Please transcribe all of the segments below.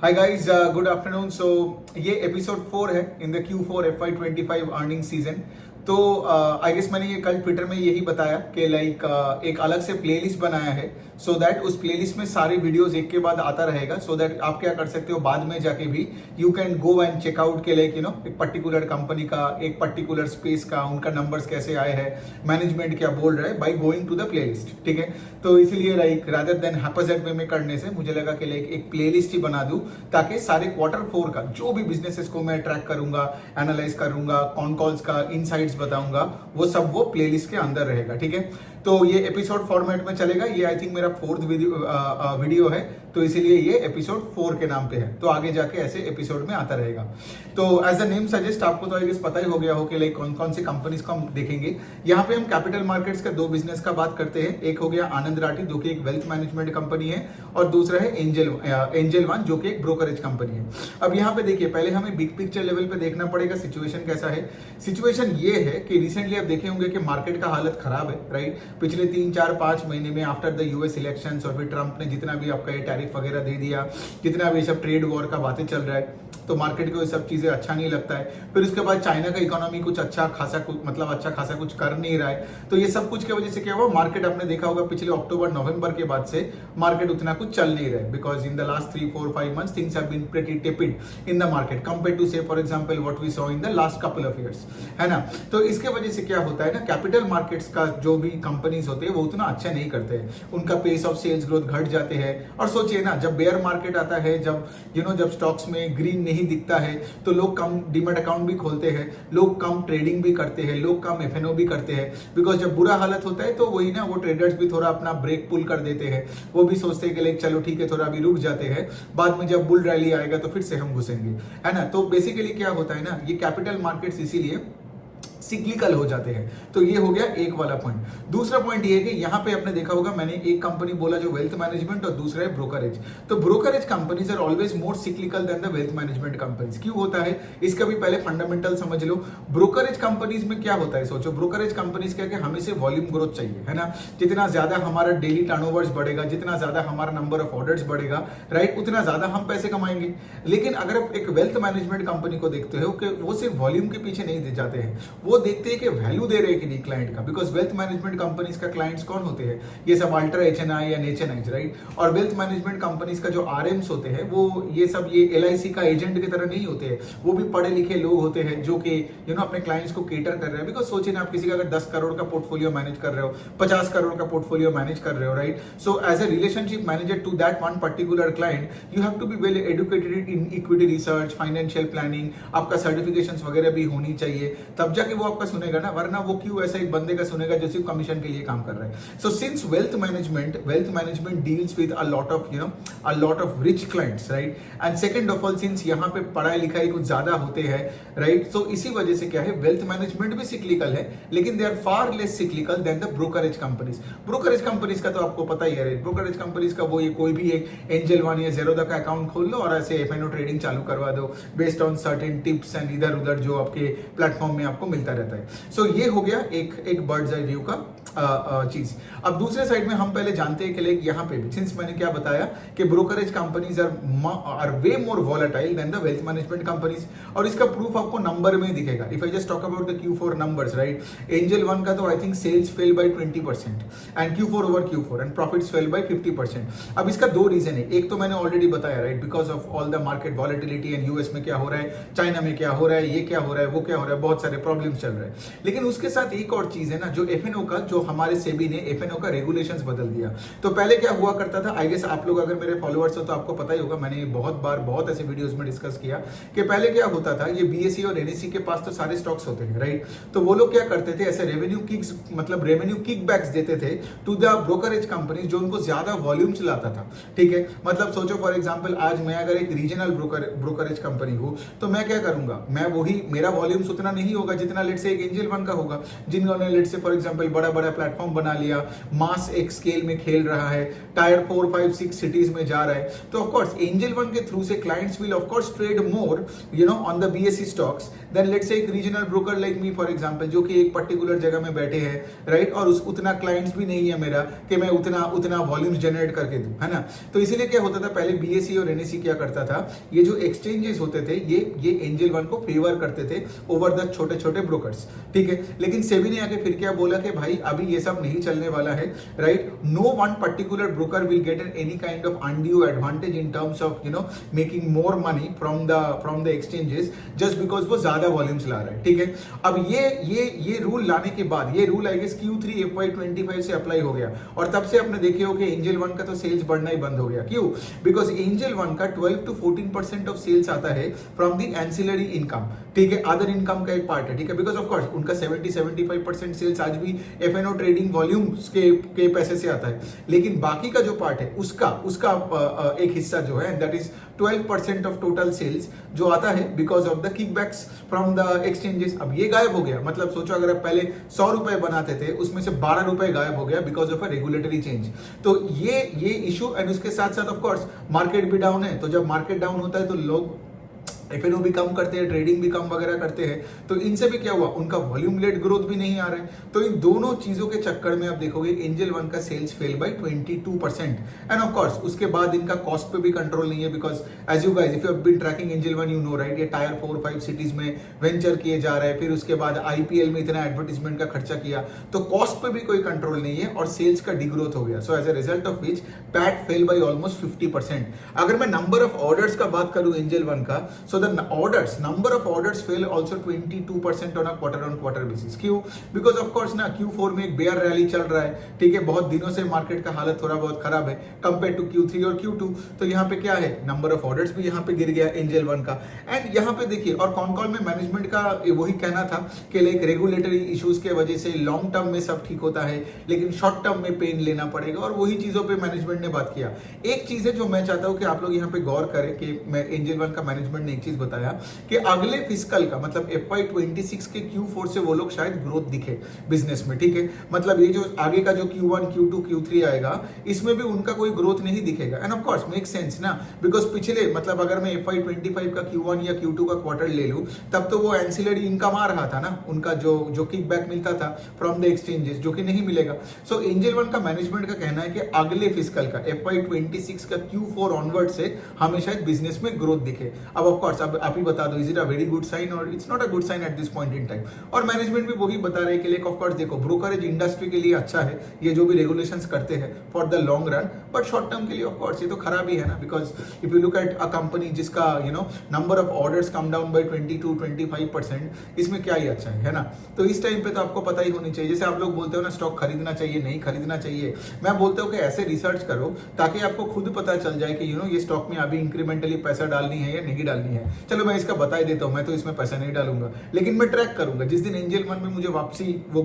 हाय guys, good afternoon. So ये episode 4 है in the Q4 FY25 earning season. तो I guess मैंने ये कल ट्विटर में यही बताया कि लाइक एक अलग से प्लेलिस्ट बनाया है सो दैट उस प्लेलिस्ट में सारे वीडियोस एक के बाद आता रहेगा सो दैट आप क्या कर सकते हो बाद में जाके भी you can go and check out के लाइक एक पर्टिकुलर कंपनी का, एक पर्टिकुलर स्पेस का, उनका नंबर्स कैसे आए हैं, मैनेजमेंट क्या बोल रहा है by going to the playlist. ठीक है, तो इसीलिए like rather than haphazard way में करने से मुझे लगा कि लाइक एक प्लेलिस्ट ही बना दूं ताकि सारे Q4 का जो भी बिजनेसेस को मैं ट्रैक करूंगा, एनालाइज करूंगा, कॉन कॉल्स का इनसाइट्स बताऊंगा, वो सब वो प्लेलिस्ट के अंदर रहेगा। ठीक है, तो ये एपिसोड फॉर्मेट में चलेगा। ये आई थिंक मेरा 4th वीडियो है, तो इसीलिए ये एपिसोड 4 के नाम पे है। तो आगे जाके ऐसे एपिसोड में आता रहेगा। तो एज अ नेम सजेस्ट आपको तो आई गेस पता ही हो गया हो कि लाइक कौन कौन सी कंपनीज को हम देखेंगे। यहाँ पे हम कैपिटल मार्केट्स का 2 बिजनेस का बात करते हैं। एक हो गया आनंद राठी जो कि एक वेल्थ मैनेजमेंट कंपनी है, और दूसरा है एंजल वन जो कि एक ब्रोकरेज कंपनी है। अब यहाँ पे देखिए, पहले हमें बिग पिक्चर लेवल पे देखना पड़ेगा सिचुएशन कैसा है। सिचुएशन ये है कि रिसेंटली आप देखे होंगे कि मार्केट का हालत खराब है, राइट। पिछले 3, 4, 5 महीने में आफ्टर द यूएस इलेक्शंस और फिर ट्रंप ने जितना भी आपका ये टैरिफ वगैरह दे दिया, जितना भी सब ट्रेड वॉर का बातें चल रहा है, तो मार्केट को ये सब चीजें अच्छा नहीं लगता है। फिर उसके बाद चाइना का इकोनॉमी कुछ अच्छा खासा कुछ कर नहीं रहा है। तो ये सब कुछ की वजह से क्या हुआ, मार्केट आपने देखा होगा पिछले अक्टूबर नवंबर के बाद से मार्केट उतना कुछ चल नहीं रहा है, because in the last 3, 4, 5 months things have been pretty tepid in the market compare to say for example what we saw in the last couple of years, है ना। तो इसके वजह से क्या होता है ना, कैपिटल मार्केट्स का जो भी कंपनीज होते हैं वो उतना अच्छा नहीं करते हैं, उनका पेस ऑफ सेल्स ग्रोथ घट जाते हैं। और सोचिए ना, जब बेयर मार्केट आता है, जब जब स्टॉक्स में ग्रीन नहीं दिखता है, तो लोग कम डीमैट अकाउंट भी खोलते हैं, लोग कम ट्रेडिंग भी करते हैं, लोग कम एफएनओ भी करते हैं। बिकॉज जब बुरा हालत होता है तो वही ना, वो ट्रेडर्स भी थोड़ा अपना ब्रेक पुल कर देते हैं। वो भी सोचते हैं कि लाइक चलो ठीक है, थोड़ा अभी रुक जाते हैं, बाद में जब बुल रैली आएगा तो फिर से हम घुसेंगे, है ना। तो बेसिकली क्या होता है ना, ये कैपिटल मार्केट्स इसीलिए सिक्लिकल हो जाते हैं। तो ये हो गया एक वाला पॉइंट। दूसरा पॉइंट ये है कि यहाँ पे आपने देखा होगा, मैंने एक कंपनी बोला जो वेल्थ मैनेजमेंट और दूसरा है ब्रोकरेज। तो brokerage companies are always more cyclical than the wealth management companies. क्यों होता है, इसका भी पहले फंडामेंटल समझ लो। ब्रोकरेज कंपनीज में क्या होता है, सोचो, ब्रोकरेज कंपनीज क्या हमें से वॉल्यूम ग्रोथ चाहिए, है ना। जितना ज्यादा हमारा डेली टर्नओवर्स बढ़ेगा, जितना ज्यादा हमारा नंबर ऑफ ऑर्डर्स बढ़ेगा, राइट, उतना ज्यादा हम पैसे कमाएंगे। लेकिन अगर आप एक वेल्थ मैनेजमेंट कंपनी को देखते हो कि वो सिर्फ वॉल्यूम के पीछे नहीं जाते हैं, वो देखते हैं कि वैल्यू दे रहे हैं कि नहीं क्लाइंट का। बिकॉज वेल्थ मैनेजमेंट कंपनीज का क्लाइंट्स कौन होते हैं, ये सब अल्ट्रा एचएनआई या एचएनआई, राइट। और वेल्थ मैनेजमेंट कंपनीज का जो आरएम्स होते हैं, वो ये सब ये एलआईसी का एजेंट की तरह नहीं होते हैं। वो भी पढ़े लिखे लोग होते हैं जो कि अपने क्लाइंट्स को केटर कर रहे हैं। बिकॉज सोचिए ना, आप किसी का अगर 10 करोड़ का पोर्टफोलियो मैनेज कर रहे हो, 50 करोड़ का पोर्टफोलियो मैनेज कर रहे हो, right. So as a relationship manager to that one particular client, you have to be well educated in equity research, financial planning, आपका सर्टिफिकेशंस वगैरह भी होनी चाहिए, तब जाके वो आपका सुनेगा ना। वरना वो क्यों ऐसा एक बंदे का सुनेगा जो सिर्फ कमीशन के लिए काम कर रहा है। So since wealth management deals with a lot of rich clients, right. And second of all, since यहाँ पे पढ़ाई लिखाई कुछ ज्यादा होते हैं, राइट। सो इसी वजह से क्या है, वेल्थ मैनेजमेंट भी सिक्लिकल है, लेकिन they are far less cyclical than the brokerage companies. ब्रोकरेज कंपनीज का तो आपको पता ही है, राइट। ब्रोकरेज कंपनीज का वो ये कोई भी एक एंजल वन या ज़ेरोधा का अकाउंट खोल लो और ऐसे एफएनओ ट्रेडिंग चालू करवा दो based on certain tips and इधर उधर जो आपके प्लेटफॉर्म में आपको मिलता रहता है। सो ये हो गया एक बर्ड्स आई व्यू का चीज। अब दूसरे साइड में हम पहले जानते हैं कि लाइक यहाँ पे भी सिंस मैंने क्या बताया कि brokerage companies are way more volatile than the wealth management companies, और इसका प्रूफ आपको नंबर में दिखेगा। If I just talk about the Q4 numbers, right, Angel one का तो I think sales fell by 20% and Q4 over Q4 and profits fell by 50%। अब इसका 2 reason है। एक तो मैंने ऑलरेडी बताया, right, because of all the market volatility and US में क्या हो रहा है, चाइना में क्या हो रहा है, ये क्या हो रहा है, वो क्या हो रहा है, बहुत सारे प्रॉब्लम्स चल रहे हैं। लेकिन उसके साथ एक और चीज है ना, जो एफएनओ का, जो हमारे सेबी ने एफएनओ का रेगुलेशंस बदल दिया। तो पहले क्या हुआ करता था, आई गेस आप लोग अगर मेरे फॉलोअर्स हो तो आपको पता ही होगा, मैंने बहुत ऐसे वीडियोस में डिस्कस किया कि पहले क्या होता था, ये बीएसई और एनएसई के पास तो सारे स्टॉक्स होते हैं, राइट। तो वो लोग क्या करते थे, ऐसे रेवेन्यू किकबैक्स देते थे टू द ब्रोकरेज कंपनी जो उनको ज्यादा वॉल्यूम चलाता था। ठीक है, मतलब सोचो फॉर एग्जांपल, आज मैं अगर एक रीजनल ब्रोकरेज कंपनी हूं तो मैं क्या करूंगा, मैं वही, मेरा वॉल्यूम्स उतना नहीं होगा जितना लेट से एक एंजल वन का होगा, जिन्होंने लेट से फॉर एग्जांपल बड़ा बड़ा प्लेटफॉर्म बना लिया, मास एक स्केल में खेल रहा है, टायर 4, 5, 6 सिटीज में जा रहा है, तो ऑफ कोर्स एंजल वन के थ्रू से clients will of course trade more on the BSE stocks than let say एक regional broker like me for example, जो कि एक पर्टिकुलर जगह में बैठे हैं, राइट, और उतना क्लाइंट्स भी नहीं है मेरा कि मैं उतना वॉल्यूम्स जनरेट करके दूं, है ना। तो इसीलिए क्या होता था, पहले बीएसई और एनएसई क्या करता था, ये जो एक्सचेंजेस होते थे ये एंजल वन को फेवर करते थे ओवर द छोटे छोटे ब्रोकर्स, ठीक है। लेकिन सेबी ने आके फिर क्या बोला कि भाई अभी ये सब नहीं चलने वाला है, right. No one particular broker will get any kind of undue advantage in terms of making more money from the exchanges just because वो ज्यादा वॉल्यूम्स ला रहा है, ठीक है। अब ये रूल लाने के बाद, ये rule I guess Q3 FY25 से अप्लाई हो गया, और तब से आपने देखे हो कि एंजल वन का तो सेल्स बढ़ना ही बंद हो गया। क्यों? बिकॉज एंजल वन का 12 to 14% ऑफ सेल्स आता है फ्रॉम द एंसिलरी इनकम, ठीक है, अदर इनकम का एक पार्ट है, ठीक है। बिकॉज ऑफ कोर्स उनका 70-75% सेल्स आज भी F&O ट्रेडिंग वॉल्यूम्स के पैसे से आता है, लेकिन बाकी का जो पार्ट है उसका एक हिस्सा जो है that is 12% of total sales जो आता है because of the kickbacks from the exchanges. अब ये गायब हो गया, मतलब सोचो अगर आप पहले 100 रुपए बनाते थे, उसमें से 12 रुपए गायब हो गया because of a regulatory change. तो ये इशू, एंड उसके साथ साथ ऑफ कोर्स मार्केट भी डाउन है, तो जब मार्केट डाउन होता है तो लोग F&O भी कम करते हैं, ट्रेडिंग भी कम वगैरह करते हैं, तो इनसे भी क्या हुआ, उनका वॉल्यूम लेड ग्रोथ भी नहीं आ रहा है। तो इन दोनों चीजों के चक्कर में आप देखोगे एंजल वन का sales fell by 22%, and of course उसके बाद इनका कॉस्ट पे भी कंट्रोल नहीं है, because as you guys if you have been tracking Angel one you know right, ये टायर 4, 5 सिटीज में वेंचर किए जा रहा है, फिर उसके बाद IPL में इतना एडवर्टीजमेंट का खर्चा किया, तो कॉस्ट पे भी कोई कंट्रोल नहीं है और सेल्स का डिग्रोथ हो गया। So as a result of which PAT fell by almost 50%। अगर मैं नंबर ऑफ ऑर्डर्स का बात करूं एंजल वन का, so the number of orders fell also 22% on a quarter basis। क्यों? Because of course ना Q4 में एक बेयर रैली चल रहा है, ठीक है, बहुत दिनों से मार्केट का हालत थोड़ा बहुत खराब है कंपेयर टू Q3 और Q2, तो यहाँ पे क्या है, नंबर ऑफ ऑर्डर्स भी यहाँ पे गिर गया एंजल वन का। एंड यहाँ पे देखिए, और कॉन कॉल में मैनेजमेंट का वही कहना था कि लाइक रेगुलेटरी इश्यूज के वजह से लॉन्ग टर्म में सब ठीक होता है, लेकिन शॉर्ट टर्म में पेन लेना पड़ेगा, और वही चीजों पे मैनेजमेंट ने बात किया। एक चीज है जो मैं चाहता हूँ कि आप लोग यहाँ पे गौर करें कि एंजल वन का मैनेजमेंट ने एक चीज बताया कि अगले फिस्कल का मतलब FY26 के Q4 से वो लोग शायद ग्रोथ दिखे बिजनेस में, ठीक है। मतलब ये जो आगे का जो Q1, Q2, Q3 आएगा, इसमें भी उनका कोई ग्रोथ नहीं दिखेगा, and of course make sense ना, बिकॉज पिछले मतलब अगर मैं FY25 का Q1 या Q2 का क्वार्टर ले लूं, तब तो वो एंसिलरी इनकम आ रहा था ना, उनका जो किकबैक मिलता था फ्रॉम द एक्सचेंजेस, जो कि नहीं मिलेगा। सो एंजल वन का मैनेजमेंट का कहना है कि अगले फिस्कल का FY26 का Q4 ऑनवर्ड से हमें शायद बिजनेस में ग्रोथ दिखे। अब ऑफ कोर्स अब आप ही बता दो, is it a very good sign और it's not a good sign at this point in time. और मैनेजमेंट भी वही बता रहे हैं कि लाइक ऑफ कोर्स देखो, ब्रोकरेज इंडस्ट्री के लिए अच्छा है ये जो भी रेगुलेशंस करते हैं for the long run, but short term के लिए ऑफ कोर्स ये तो खराब ही है ना, because if you look at a company जिसका number of orders come down by 20-25%, इसमें क्या ही अच्छा है ना। तो इस टाइम पे तो आपको पता ही होनी चाहिए, जैसे आप लोग बोलते हो ना स्टॉक खरीदना चाहिए नहीं खरीदना चाहिए, मैं बोलता हूँ कि ऐसे रिसर्च करो ताकि आपको खुद पता चल जाए कि ये स्टॉक में अभी इंक्रीमेंटली पैसा डालनी है या नहीं डालनी है। चलो मैं इसका बता ही देता हूँ, मैं तो इसमें पैसा नहीं डालूंगा, लेकिन मैं ट्रैक करूंगा जिस दिन एंजल वन में मुझे वापसी वो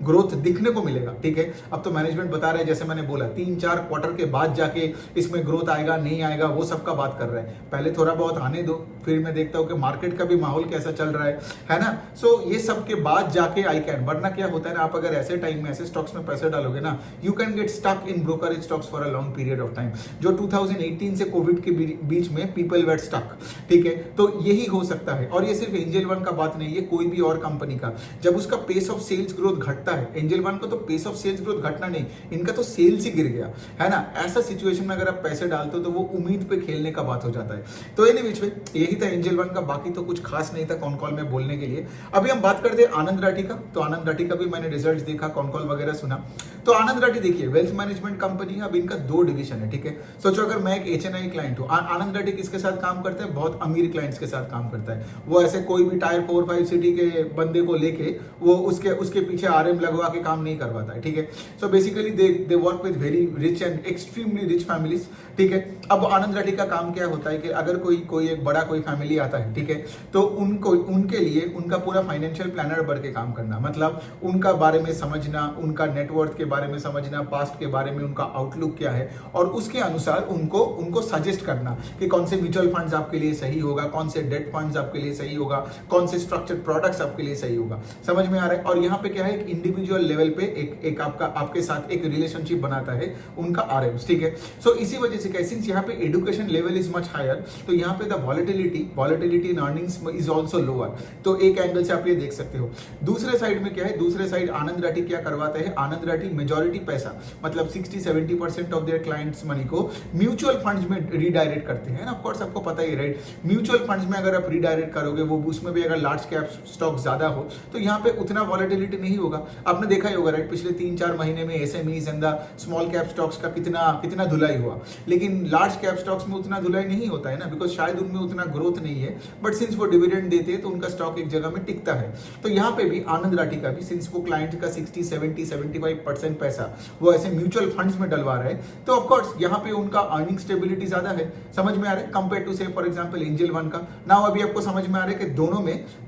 ग्रोथ दिखने को मिलेगा, ठीक है। अब तो मैनेजमेंट बता रहे हैं, जैसे मैंने बोला 3-4 क्वार्टर के बाद जाके इसमें ग्रोथ आएगा नहीं आएगा वो सबका बात कर रहा है, पहले थोड़ा बहुत आने दो, फिर मैं देखता हूँ कि मार्केट का भी माहौल कैसा चल रहा है ना। सो ये सब के बाद जाके आई कैन, वरना क्या होता है ना, आप अगर ऐसे टाइम में ऐसे स्टॉक्स में पैसे डालोगे ना, you can get stuck in brokerage stocks for a long period of time, जो 2018 से कोविड के बीच में पीपल वेर स्टक, ठीक है। तो यही हो सकता है, और ये सिर्फ एंजल वन का बात नहीं है, कोई भी और कंपनी का जब उसका पेस ऑफ सेल्स ग्रोथ घटता है, एंजल वन को तो पेस ऑफ सेल्स ग्रोथ घटना नहीं, इनका तो सेल्स ही गिर गया है ना। ऐसा सिचुएशन में अगर आप पैसे डालते हो तो वो उम्मीद पे खेलने का बात हो जाता है। तो एनी विच वे यही था एंजल वन का, बाकी तो कुछ खास नहीं था कॉन कॉल में बोलने के लिए। अभी हम बात करते हैं आनंद राठी का, तो आनंद राठी का भी मैंने रिजल्ट देखा, कॉन कॉल वगैरह सुना। तो आनंद राठी देखिए वेल्थ मैनेजमेंट कंपनी है, अब इनका 2 डिवीजन है, ठीक है। सोचो अगर मैं एक HNI क्लाइंट हूँ, आनंद राठी किसके साथ काम करता है, बहुत अमीर क्लाइंट्स के साथ काम करता है। वो ऐसे कोई भी टायर 4-5 सिटी के बंदे को लेके वो उसके पीछे RM लगवा के काम नहीं करवाता है, ठीक है। So basically they work with very rich and extremely rich families, ठीक है। अब आनंद राठी का काम क्या होता है कि अगर कोई एक बड़ा कोई फैमिली आता है, ठीक है, तो उनके लिए उनका पूरा फाइनेंशियल प्लानर बन के काम करना, मतलब उनका बारे में समझना, उनका नेटवर्थ के बारे में समझना, पास्ट के बारे में उनका आउटलुक क्या है, और उसके अनुसार उनको सजेस्ट करना कि कौन से म्यूचुअल फंड्स आपके लिए सही होगा, कौन से डेट फंड्स आपके लिए सही होगा, कौन से स्ट्रक्चर्ड प्रोडक्ट्स आपके लिए सही होगा। समझ में आ रहा है। और यहाँ पे क्या है, एक इंडिविजुअल लेवल पे एक आपके साथ एक रिलेशनशिप बनाता है उनका आरएम्स, ठीक है। सो इसी वजह से क्या, सिंस यहाँ पे education level is much higher, तो यहाँ पे the volatility in earnings is also lower. तो एक एंगल से आप ये देख सकते हो। दूसरे साइड में क्या है, दूसरे साइड आनंद राठी क्या करवाता है, आनंद राठी मेजॉरिटी पैसा मतलब 60-70% ऑफ देयर क्लाइंट्स मनी को म्यूचुअल फंड्स में रीडायरेक्ट करते हैं। ऑफ कोर्स आपको पता ही, राइट, म्यूचुअल फंड्स में अगर आप रीडायरेक्ट करोगे, वो उसमें भी अगर लार्ज कैप स्टॉक ज्यादा हो तो यहाँ पे उतना वॉलेटिलिटी नहीं होगा। आपने देखा ही होगा, राइट, पिछले 3-4 महीने में SMEs and the small cap stocks का कितना धुलाई हुआ, लेकिन लार्ज कैप स्टॉक्स में उतना धुलाई नहीं होता है ना, बिकॉज शायद उनमें उतना ग्रोथ नहीं है, बट सिंस वो डिविडेंड देते हैं तो उनका स्टॉक एक जगह में टिकता है। तो यहाँ पे भी आनंद राठी का भी, सिंस वो क्लाइंट का 60-70-75% पैसा वो ऐसे म्यूचुअल फंड्स में डलवा रहे हैं, तो ऑफकोर्स यहाँ पे उनका अर्निंग स्टेबिलिटी ज्यादा है। समझ में आ रहा है, compare to say for example angel one का। नाउ अभी आपको समझ में आ रहा है कि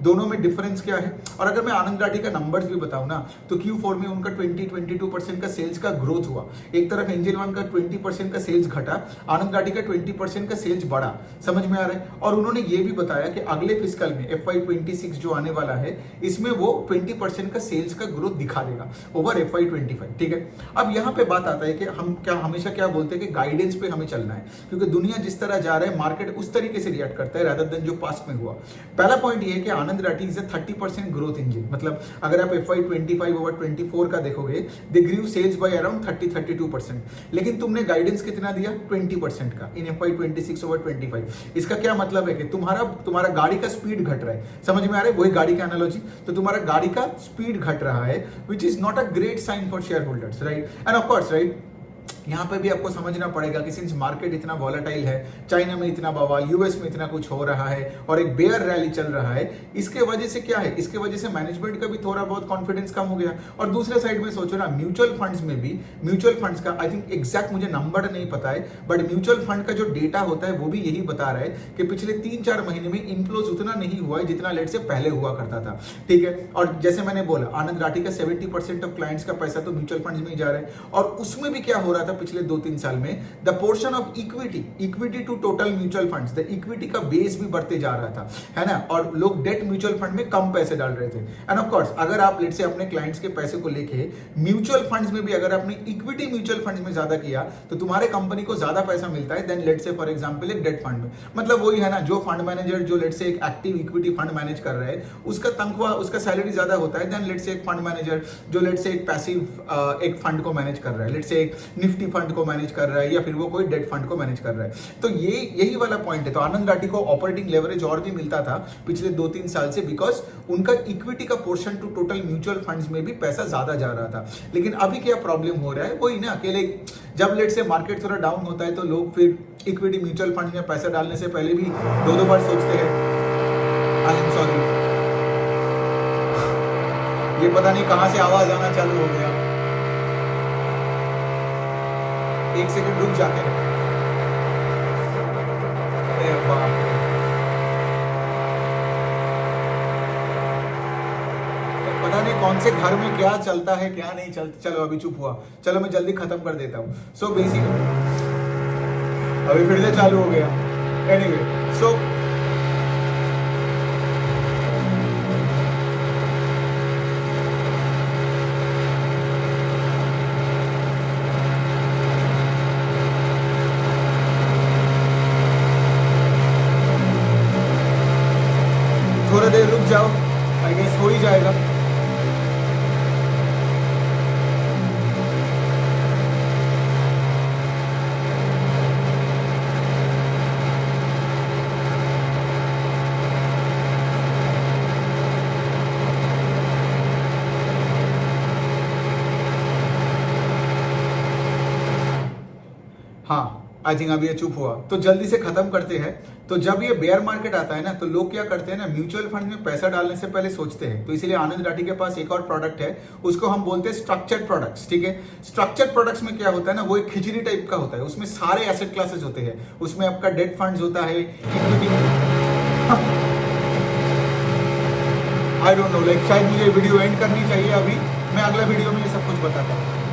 दोनों में डिफरेंस क्या है। और अगर मैं आनंद राठी का नंबर्स भी बताऊं ना, तो Q4 में उनका 20-22% का सेल्स का ग्रोथ हुआ। एक तरफ एंजल वन का 20% का सेल्स घटा, आनंद राठी का 20% का सेल्स बढ़ा। समझ में आ रहा है। और उन्होंने ये भी बताया कि अगले फिस्कल में FY26 जो आने वाला है, इसमें वो 20% का सेल्स का ग्रोथ दिखा देगा ओवर FY25, ठीक है। अब यहाँ पे बात आता है कि हम हमेशा क्या बोलते हैं कि गाइडेंस पे हमें चलना है, क्योंकि दुनिया जिस तरह जा रहा है, मार्केट उस तरीके से रिएक्ट करता है रादर देन जो पास्ट में हुआ। पहला पॉइंट ये है कि आनंद राठी इज 30% ग्रोथ इंजन। मतलब अगर आप FY25 ओवर 24 का देखोगे, दे ग्रू सेल्स बाय अराउंड 30-32%, लेकिन तुमने गाइडेंस कितना दिया, 20% का इन FY26 ओवर 25। इसका क्या मतलब है कि तुम्हारा गाड़ी का स्पीड घट रहा है। समझ में आ रहा है, वही गाड़ी का एनालॉजी, तो तुम्हारा गाड़ी का स्पीड घट रहा है, which is not a great sign for share holders, right. And of course, right, यहाँ पे भी आपको समझना पड़ेगा कि सिंस मार्केट इतना वॉलेटाइल है, चाइना में इतना बवाल, यूएस में इतना कुछ हो रहा है और एक बेयर रैली चल रहा है, इसके वजह से क्या है, इसके वजह से मैनेजमेंट का भी थोड़ा बहुत कॉन्फिडेंस कम हो गया। और दूसरे साइड में सोचो ना, म्यूचुअल फंड्स में भी, म्यूचुअल फंड्स का आई थिंक एग्जैक्ट मुझे नंबर नहीं पता है, बट म्यूचुअल फंड का जो डेटा होता है वो भी यही बता रहा है कि पिछले 3-4 महीने में इनफ्लोज उतना नहीं हुआ है जितना लेट से पहले हुआ करता था, ठीक है। और जैसे मैंने बोला, आनंद राठी का 70% ऑफ क्लाइंट्स का पैसा तो म्यूचुअल फंड्स में ही जा रहा है। और उसमें भी क्या हो रहा था पिछले 2-3 साल में, the portion of equity to total mutual funds, the equity का बेस भी बढ़ते जा रहा था, है ना। और लोग डेट म्यूचुअल फंड में कम पैसे डाल रहे थे। एंड ऑफ कोर्स, अगर आप लेट से अपने क्लाइंट्स के पैसे को लेके म्यूचुअल फंड्स में भी अगर आपने इक्विटी म्यूचुअल फंड्स में ज्यादा किया, तो तुम्हारे कंपनी को ज्यादा पैसा मिलता है देन लेट से फॉर एग्जांपल एक डेट फंड में। मतलब वही है ना, जो फंड मैनेजर जो लेट से एक एक्टिव इक्विटी फंड मैनेज कर रहा है, उसका तनख्वाह, उसका सैलरी ज्यादा होता है देन लेट से एक फंड मैनेजर जो लेट से एक पैसिव एक फंड को मैनेज कर रहा है, लेट से एक निफ्टी फंड को मैनेज कर रहा है, या फिर वो कोई डेट फंड को मैनेज कर रहा है। तो यही वाला पॉइंट है। तो आनंद राठी को ऑपरेटिंग लेवरेज और भी मिलता था पिछले 2-3 साल से, बिकॉज उनका इक्विटी का portion to total mutual funds में भी पैसा ज्यादा जा रहा था। लेकिन अभी क्या प्रॉब्लम हो रहा है, वही ना, अकेले जब लेट से मार्केट थोड़ा डाउन होता है तो लोग फिर इक्विटी म्यूचुअल फंड में पैसा डालने से पहले भी 2-2 बार सोचते हैं। आई एम सॉरी, ये पता नहीं कहां से आवाज आना चालू हो गया। एक सेकंड रुक जाके, अरे बाप रे, पता नहीं कौन से घर में क्या चलता है क्या नहीं चलता। चलो अभी चुप हुआ, चलो मैं जल्दी खत्म कर देता हूं। सो बेसिकली अभी फिर से चालू हो गया। एनीवे, सो थोड़ा देर रुक जाओ, आई गेस हो ही जाएगा। हाँ, आई थिंक अभी ये चुप हुआ, तो जल्दी से खत्म करते हैं। तो जब ये बेयर मार्केट आता है ना, तो लोग क्या करते हैं ना, म्यूचुअल फंड में पैसा डालने से पहले सोचते हैं। तो इसीलिए आनंद राठी के पास एक और प्रोडक्ट है, उसको हम बोलते हैं स्ट्रक्चर्ड प्रोडक्ट्स, ठीक है। स्ट्रक्चर्ड प्रोडक्ट्स में क्या होता है ना, वो एक खिचड़ी टाइप का होता है, उसमें सारे एसेट क्लासेस होते हैं। उसमें आपका डेट फंड्स होता है, equity, I don't know, like शायद मुझे वीडियो एंड करनी चाहिए अभी, मैं अगला वीडियो में ये सब कुछ बताता हूँ।